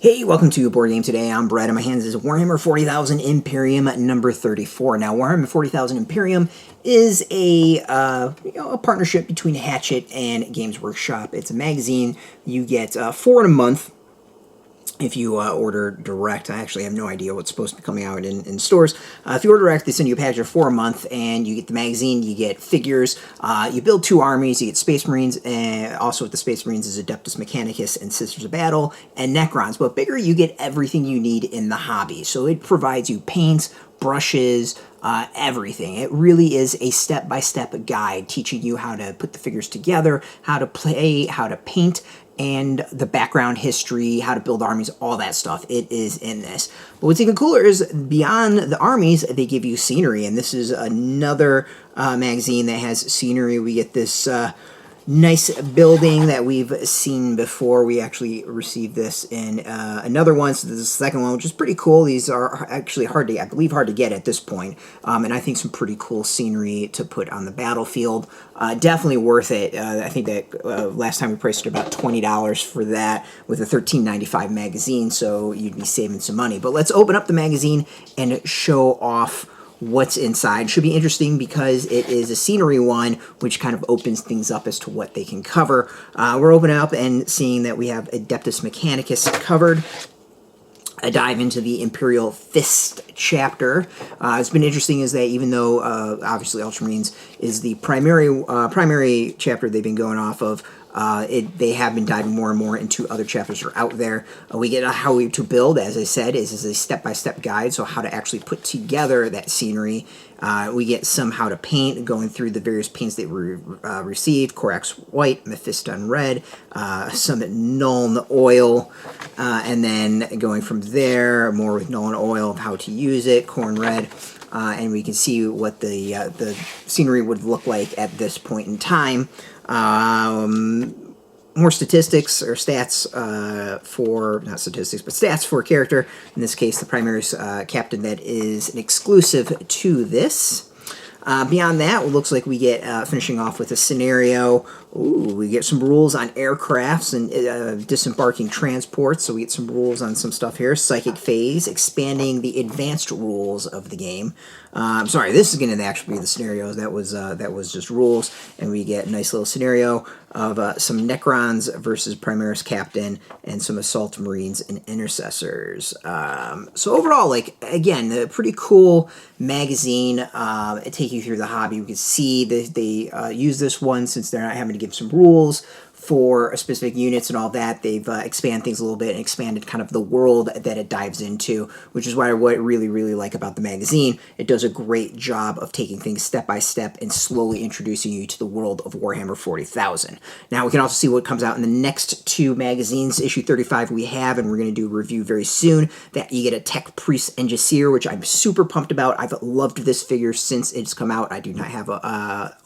Hey, welcome to Board Game Today. I'm Brett, and my hands is Warhammer 40,000 Imperium number 34. Now, Warhammer 40,000 Imperium is a partnership between Hachette and Games Workshop. It's a magazine. You get 4 in a month if you order direct. I actually have no idea what's supposed to be coming out in stores. If you order direct, they send you a package of 4 a month, and you get the magazine, you get figures, you build 2 armies, you get Space Marines, and also with the Space Marines is Adeptus Mechanicus and Sisters of Battle, and Necrons. But bigger, you get everything you need in the hobby. So it provides you paints, brushes, everything. It really is a step-by-step guide teaching you how to put the figures together, how to play, how to paint, and the background history, how to build armies, all that stuff. It is in this. But what's even cooler is beyond the armies, they give you scenery, and this is another magazine that has scenery. We get this nice building that we've seen before. We actually received this in another one, so this is the second one, which is pretty cool. These are actually hard to get at this point, and I think some pretty cool scenery to put on the battlefield. Definitely worth it. I think that last time we priced it about $20 for that with a $13.95 magazine, so you'd be saving some money. But let's open up the magazine and show off what's inside. Should be interesting because it is a scenery one, which kind of opens things up as to what they can cover. We're opening up and seeing that we have Adeptus Mechanicus covered. A dive into the Imperial Fist chapter. It's been interesting is that even though obviously Ultramarines is the primary chapter they've been going off of, they have been diving more and more into other chapters that are out there. We get how to build, as I said, is a step-by-step guide, so how to actually put together that scenery. We get some how to paint, going through the various paints that we received: Corax White, Mephiston Red, some Nuln Oil, and then going from there, more with Nuln Oil of how to use it, Corn Red, and we can see what the scenery would look like at this point in time. More statistics or stats not statistics, but stats for a character. In this case, the primary captain that is an exclusive to this. Beyond that, it looks like we get, finishing off with a scenario. Ooh, we get some rules on aircrafts and disembarking transports, so we get some rules on some stuff here. Psychic Phase, expanding the advanced rules of the game. I'm sorry, this is going to actually be the scenarios. That was just rules, and we get a nice little scenario of some Necrons versus Primaris Captain and some Assault Marines and Intercessors. So overall, like, again, a pretty cool magazine. Take you through the hobby. We can see that they use this one since they're not having to give some rules for specific units and all that. They've expanded things a little bit and expanded kind of the world that it dives into, which is what I really, really like about the magazine. It does a great job of taking things step by step and slowly introducing you to the world of Warhammer 40,000. Now, we can also see what comes out in the next 2 magazines. Issue 35 we have, and we're going to do a review very soon, that you get a Tech Priest and Jasir, which I'm super pumped about. I've loved this figure since it's come out. I do not have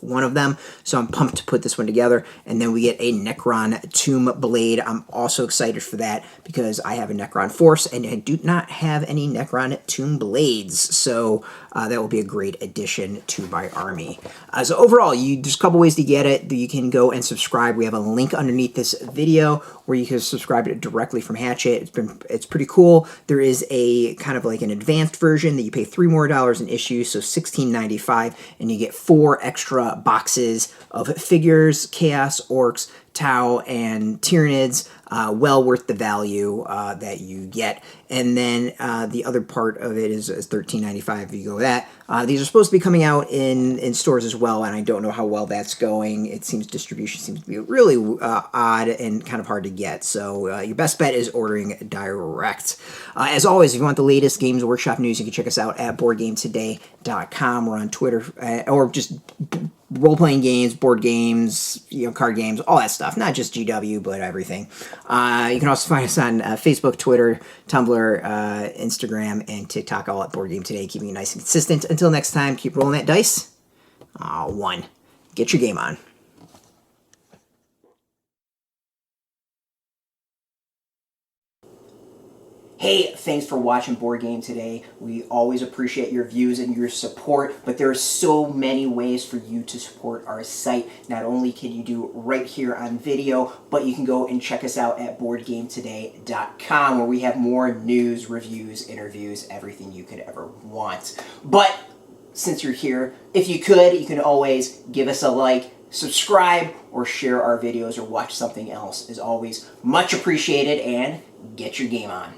one of them, so I'm pumped to put this one together. And then we get a Necron Tomb Blade. I'm also excited for that because I have a Necron Force and I do not have any Necron Tomb Blades, so that will be a great addition to my army. So overall, there's a couple ways to get it. You can go and subscribe. We have a link underneath this video where you can subscribe it directly from Hachette. It's pretty cool. There is a kind of like an advanced version that you pay $3 more an issue, so $16.95, and you get 4 extra boxes of figures, Chaos, Orcs, Tau, and Tyranids. Well worth the value that you get. And then the other part of it is $13.95 if you go with that. These are supposed to be coming out in stores as well, and I don't know how well that's going. It seems distribution seems to be really odd and kind of hard to get. So your best bet is ordering direct. As always, if you want the latest Games Workshop news, you can check us out at BoardGameToday.com. We're on Twitter, or just role-playing games, board games, card games, all that stuff. Not just GW, but everything. You can also find us on Facebook, Twitter, Tumblr, Instagram, and TikTok, all at Board Game Today, keeping it nice and consistent. Until next time, keep rolling that dice. 1. Get your game on. Hey, thanks for watching Board Game Today. We always appreciate your views and your support, but there are so many ways for you to support our site. Not only can you do it right here on video, but you can go and check us out at boardgametoday.com, where we have more news, reviews, interviews, everything you could ever want. But since you're here, if you could, you can always give us a like, subscribe, or share our videos or watch something else. Is always much appreciated, and get your game on.